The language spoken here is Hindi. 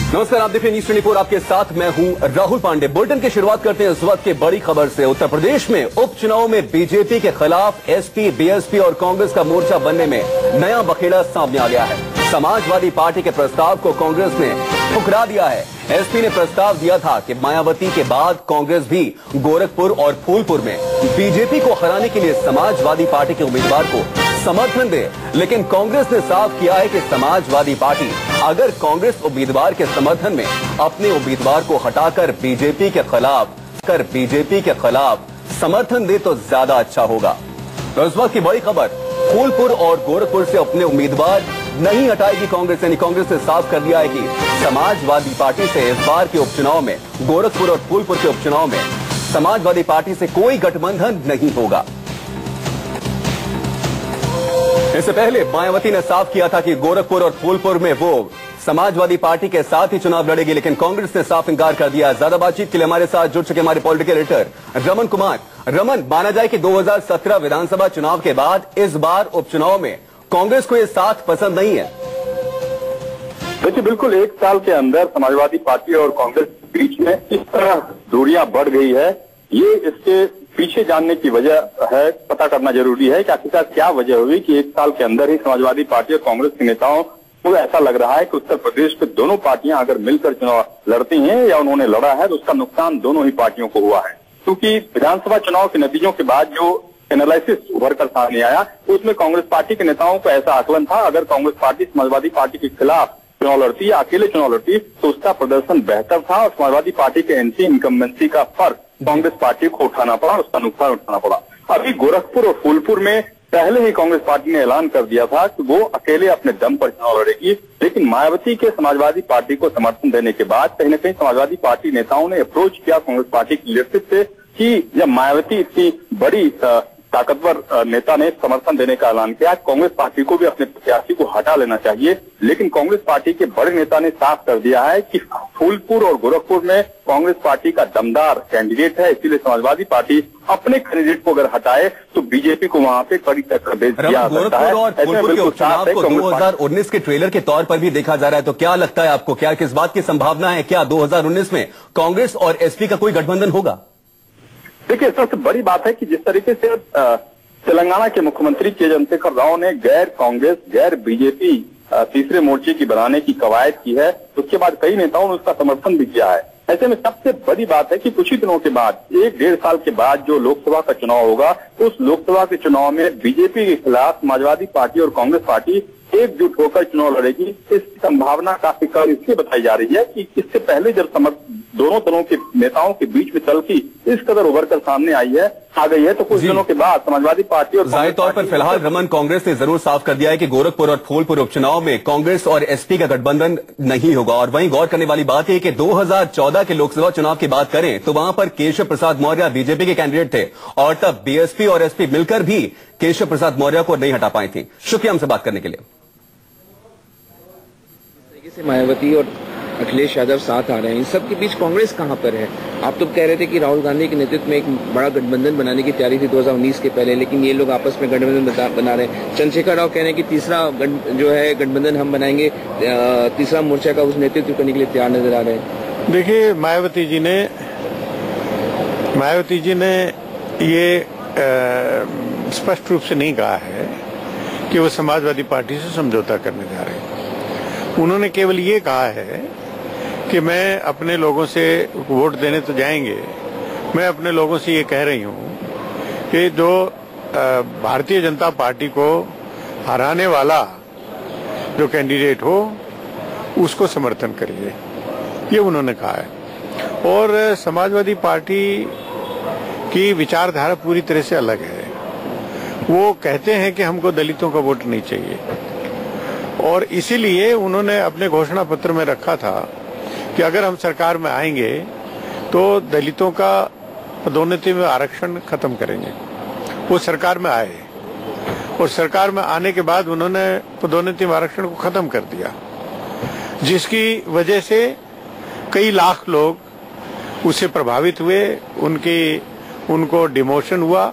नमस्कार, आप देख रहे हैं न्यूज़ 24। आपके साथ मैं हूं राहुल पांडे। बुलेटिन की शुरुआत करते हैं इस वक्त की बड़ी खबर से। उत्तर प्रदेश में उपचुनाव में बीजेपी के खिलाफ एसपी, बीएसपी और कांग्रेस का मोर्चा बनने में नया बखेड़ा सामने आ गया है। समाजवादी पार्टी के प्रस्ताव को कांग्रेस ने ठुकरा दिया है। एसपी ने प्रस्ताव दिया था कि मायावती के बाद कांग्रेस भी गोरखपुर और फूलपुर में बीजेपी को हराने के लिए समाजवादी पार्टी के उम्मीदवार को समर्थन दे, लेकिन कांग्रेस ने साफ किया है कि समाजवादी पार्टी अगर कांग्रेस उम्मीदवार के समर्थन में अपने उम्मीदवार को हटाकर बीजेपी के खिलाफ समर्थन दे तो ज्यादा अच्छा होगा। तो इस वक्त की बड़ी खबर, फूलपुर और गोरखपुर से अपने उम्मीदवार नहीं हटाएगी कांग्रेस। यानी कांग्रेस ने साफ कर दिया है कि समाजवादी पार्टी से इस बार के उपचुनाव में, गोरखपुर और फूलपुर के उपचुनाव में समाजवादी पार्टी से कोई गठबंधन नहीं होगा। इससे पहले मायावती ने साफ किया था कि गोरखपुर और फूलपुर में वो समाजवादी पार्टी के साथ ही चुनाव लड़ेगी, लेकिन कांग्रेस ने साफ इंकार कर दिया। ज्यादा बातचीत के लिए हमारे साथ जुड़ चुके हमारे पॉलिटिकल एडिटर रमन कुमार। रमन, माना जाए कि 2017 विधानसभा चुनाव के बाद इस बार उपचुनाव में कांग्रेस को ये साथ पसंद नहीं है। देखिए, बिल्कुल एक साल के अंदर समाजवादी पार्टी और कांग्रेस के बीच में इस तरह दूरियां बढ़ गई है, ये इसके पीछे जानने की वजह है, पता करना जरूरी है कि आखिरकार क्या वजह हुई कि एक साल के अंदर ही समाजवादी पार्टी और कांग्रेस के नेताओं को ऐसा लग रहा है कि उत्तर प्रदेश में दोनों पार्टियां अगर मिलकर चुनाव लड़ती हैं या उन्होंने लड़ा है तो उसका नुकसान दोनों ही पार्टियों को हुआ है। क्योंकि विधानसभा चुनाव के नतीजों के बाद जो एनालिसिस उभर कर सामने आया उसमें कांग्रेस पार्टी के नेताओं को ऐसा आकलन था, अगर कांग्रेस पार्टी समाजवादी पार्टी के खिलाफ चुनाव लड़ती या अकेले चुनाव लड़ती तो उसका प्रदर्शन बेहतर था और समाजवादी पार्टी के एंटी इनकम्बेंसी का फर्क कांग्रेस पार्टी को उठाना पड़ा, उसका नुकसान उठाना पड़ा। अभी गोरखपुर और फूलपुर में पहले ही कांग्रेस पार्टी ने ऐलान कर दिया था कि वो अकेले अपने दम पर चुनाव लड़ेगी, लेकिन मायावती के समाजवादी पार्टी को समर्थन देने के बाद कहीं न कहीं समाजवादी पार्टी नेताओं ने अप्रोच किया कांग्रेस पार्टी की लीडरशिप से कि जब मायावती इतनी बड़ी ताकतवर नेता ने समर्थन देने का ऐलान किया, कांग्रेस पार्टी को भी अपने प्रत्याशी को हटा लेना चाहिए। लेकिन कांग्रेस पार्टी के बड़े नेता ने साफ कर दिया है कि फूलपुर और गोरखपुर में कांग्रेस पार्टी का दमदार कैंडिडेट है, इसीलिए समाजवादी पार्टी अपने कैंडिडेट को अगर हटाए तो बीजेपी को वहां पे कड़ी टक्कर दे दिया सकता है। और फूलपुर के उपचुनाव को 2019 के ट्रेलर के तौर पर भी देखा जा रहा है, तो क्या लगता है आपको, क्या किस बात की संभावना है, क्या 2019 में कांग्रेस और एसपी का कोई गठबंधन होगा? देखिए, सबसे बड़ी बात है कि जिस तरीके से तेलंगाना के मुख्यमंत्री के चंद्रशेखर राव ने गैर कांग्रेस, गैर बीजेपी तीसरे मोर्चे की बनाने की कवायद की है, उसके बाद कई नेताओं ने उसका समर्थन भी किया है। ऐसे में सबसे बड़ी बात है कि कुछ ही दिनों के बाद, 1-1.5 साल के बाद जो लोकसभा का चुनाव होगा, उस लोकसभा के चुनाव में बीजेपी के खिलाफ समाजवादी पार्टी और कांग्रेस पार्टी एकजुट होकर चुनाव लड़ेगी। इस संभावना काफी कम इसलिए बताई जा रही है कि इससे पहले जब दोनों दलों के नेताओं के बीच में तलखी इस कदर उभर कर सामने आ गई है, तो कुछ दिनों के बाद समाजवादी पार्टी और जाहिर तौर पर फिलहाल रमन, कांग्रेस ने जरूर साफ कर दिया है कि गोरखपुर और फूलपुर उपचुनाव में कांग्रेस और एसपी का गठबंधन नहीं होगा। और वहीं गौर करने वाली बात है कि 2014 के लोकसभा चुनाव की बात करें तो वहां पर केशव प्रसाद मौर्य बीजेपी के कैंडिडेट थे और तब बीएसपी और एसपी मिलकर भी केशव प्रसाद मौर्य को नहीं हटा पाई थी। शुक्रिया हमसे बात करने के लिए। मायावती और अखिलेश यादव साथ आ रहे हैं, इन सब के बीच कांग्रेस कहां पर है? आप तो कह रहे थे कि राहुल गांधी के नेतृत्व में एक बड़ा गठबंधन बनाने की तैयारी थी 2019 के पहले, लेकिन ये लोग आपस में गठबंधन बना रहे हैं। चंद्रशेखर राव कह रहे हैं कि तीसरा जो है गठबंधन हम बनाएंगे, तीसरा मोर्चा का उस नेतृत्व करने के लिए तैयार नजर आ रहे हैं। देखिए, मायावती जी ने ये स्पष्ट रूप से नहीं कहा है कि वो समाजवादी पार्टी से समझौता करने जा रहे हैं। उन्होंने केवल ये कहा है कि मैं अपने लोगों से वोट देने तो जाएंगे, मैं अपने लोगों से ये कह रही हूँ कि जो भारतीय जनता पार्टी को हराने वाला जो कैंडिडेट हो उसको समर्थन करिए, ये उन्होंने कहा है। और समाजवादी पार्टी की विचारधारा पूरी तरह से अलग है। वो कहते हैं कि हमको दलितों का वोट नहीं चाहिए और इसीलिए उन्होंने अपने घोषणा पत्र में रखा था कि अगर हम सरकार में आएंगे तो दलितों का पदोन्नति में आरक्षण खत्म करेंगे। वो सरकार में आए और सरकार में आने के बाद उन्होंने पदोन्नति में आरक्षण को खत्म कर दिया, जिसकी वजह से कई लाख लोग उससे प्रभावित हुए, उनको डिमोशन हुआ